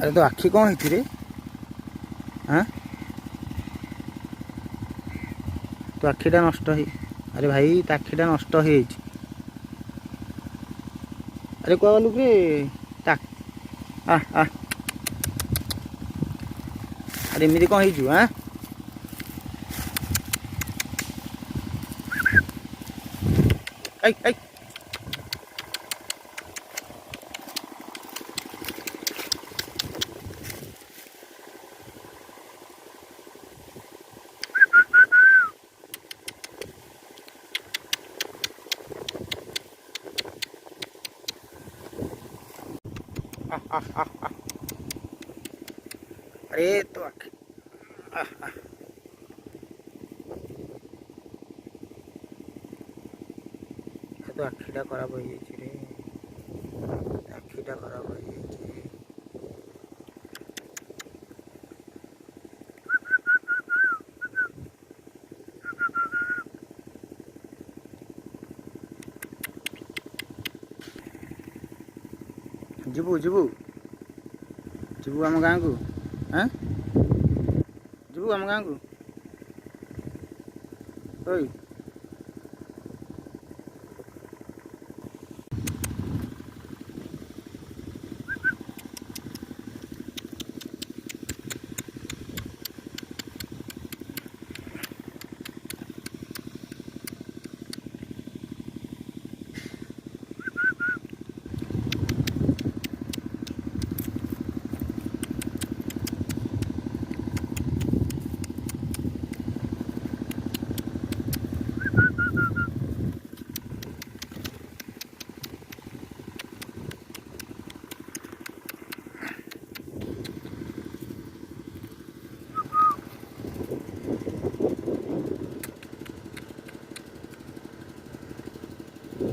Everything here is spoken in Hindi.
अरे तो आखि कौन है रे? हाँ तो आखिटा नष्ट है। अरे भाई तो आखिटा नष्ट है। अरे क्या गलु कि आ आ अरे एमती कौन हो? हाँ आई आई आ आ आ आ अरे तो आखि आ आ तो आखिटा खराब हो रे। आखिटा खराब हो जीवु जीवु जीवु आम गाँ को। हाँ जीवु आम गाँ को। ओई